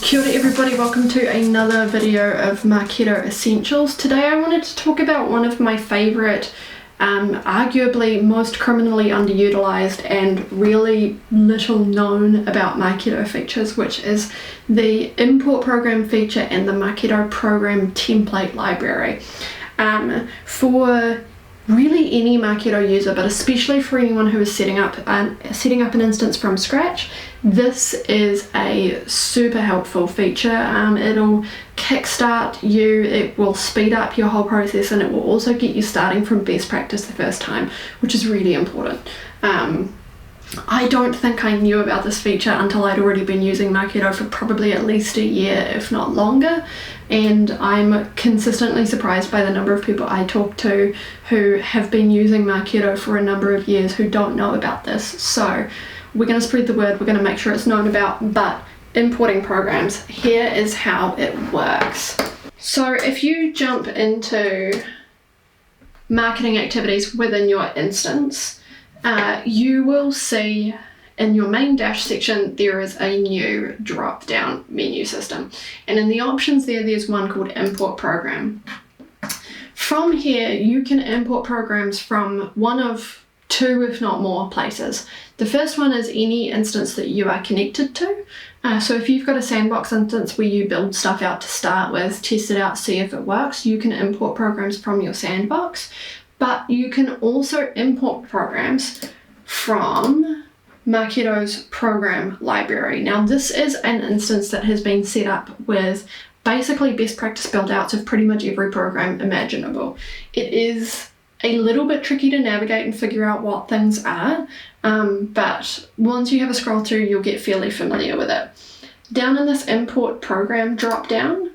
Kia ora everybody, welcome to another video of Marketo Essentials. Today I wanted to talk about one of my favourite, arguably most criminally underutilised and really little known about Marketo features, which is the import program feature and the Marketo program template library. For really any Marketo user, but especially for anyone who is setting up an instance from scratch, this is a super helpful feature. It'll kickstart you, it will speed up your whole process, and it will also get you starting from best practice the first time, which is really important. I don't think I knew about this feature until I'd already been using Marketo for probably at least a year, if not longer, and I'm consistently surprised by the number of people I talk to who have been using Marketo for a number of years who don't know about this. So we're going to spread the word, we're going to make sure it's known about. But importing programs, here is how it works. So if you jump into marketing activities within your instance, you will see in your main dash section there is a new drop down menu system, and in the options there's one called import program. From here you can import programs from one of two, if not more, places. The first one is any instance that you are connected to. So if you've got a sandbox instance where you build stuff out to start with, test it out, see if it works, you can import programs from your sandbox. But you can also import programs from Marketo's program library. Now this is an instance that has been set up with basically best practice build outs of pretty much every program imaginable. It is a little bit tricky to navigate and figure out what things are, but once you have a scroll through you'll get fairly familiar with it. Down in this import program drop down,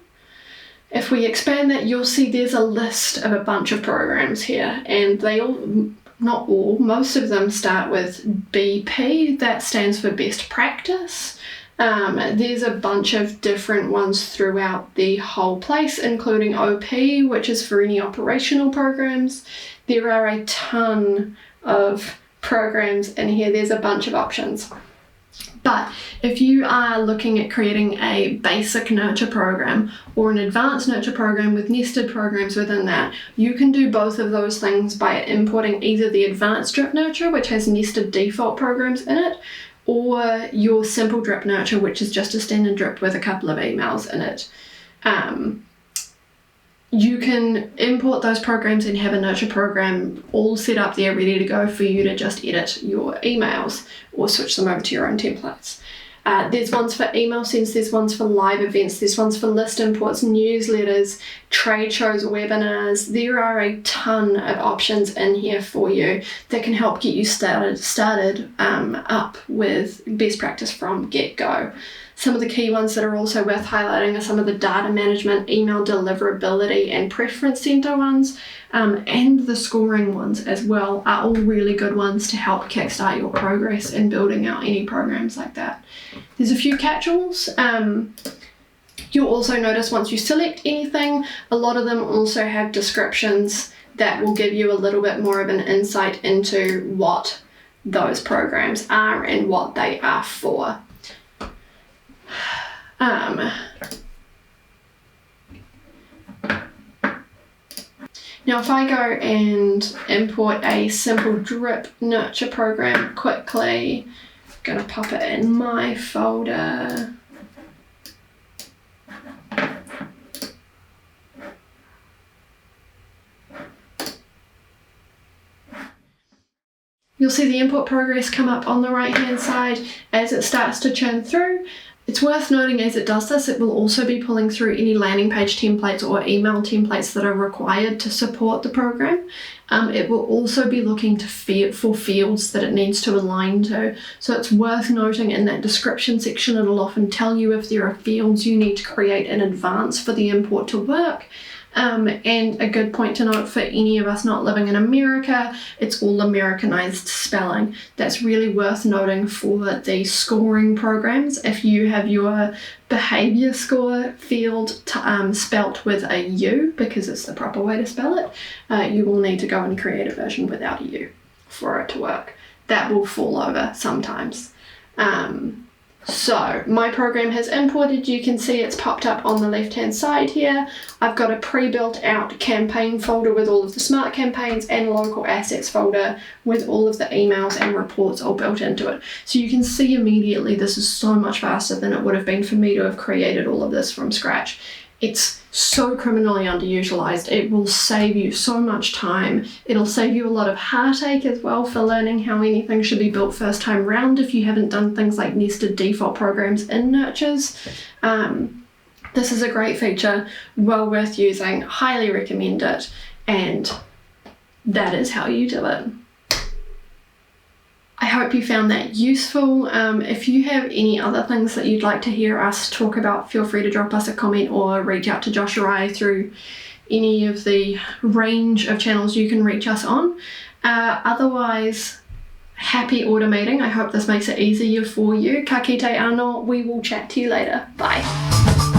if we expand that, you'll see there's a list of a bunch of programs here, and they all, not all, most of them start with BP, that stands for best practice. There's a bunch of different ones throughout the whole place, including OP, which is for any operational programs. There are a ton of programs in here, there's a bunch of options. But if you are looking at creating a basic nurture program or an advanced nurture program with nested programs within that, you can do both of those things by importing either the advanced drip nurture, which has nested default programs in it, or your simple drip nurture, which is just a standard drip with a couple of emails in it. You can import those programs and have a nurture program all set up there ready to go for you to just edit your emails or switch them over to your own templates. There's ones for email sends, there's ones for live events, there's ones for list imports, newsletters, trade shows, webinars. There are a ton of options in here for you that can help get you started up with best practice from get-go. Some of the key ones that are also worth highlighting are some of the data management, email deliverability, and preference center ones, and the scoring ones as well are all really good ones to help kickstart your progress in building out any programs like that. There's a few catch-alls. You'll also notice once you select anything, a lot of them also have descriptions that will give you a little bit more of an insight into what those programs are and what they are for. Now if I go and import a simple drip nurture program quickly, I'm going to pop it in my folder. You'll see the import progress come up on the right hand side as it starts to churn through. It's worth noting as it does this, it will also be pulling through any landing page templates or email templates that are required to support the program. It will also be looking for fields that it needs to align to. So it's worth noting in that description section, it'll often tell you if there are fields you need to create in advance for the import to work. And a good point to note for any of us not living in America, it's all Americanized spelling. That's really worth noting for the scoring programs. If you have your behavior score field spelt with a U, because it's the proper way to spell it, you will need to go and create a version without a U for it to work. That will fall over sometimes. So my program has imported. You can see it's popped up on the left hand side here. I've got a pre-built out campaign folder with all of the smart campaigns and local assets folder with all of the emails and reports all built into it. So you can see immediately this is so much faster than it would have been for me to have created all of this from scratch. It's so criminally underutilized. It will save you so much time. It'll save you a lot of heartache as well for learning how anything should be built first time round if you haven't done things like nested default programs in nurtures. This is a great feature, well worth using, highly recommend it, and that is how you do it. I hope you found that useful. If you have any other things that you'd like to hear us talk about, feel free to drop us a comment or reach out to Josh or I through any of the range of channels you can reach us on. Otherwise, happy automating. I hope this makes it easier for you. Ka kite anō. We will chat to you later. Bye.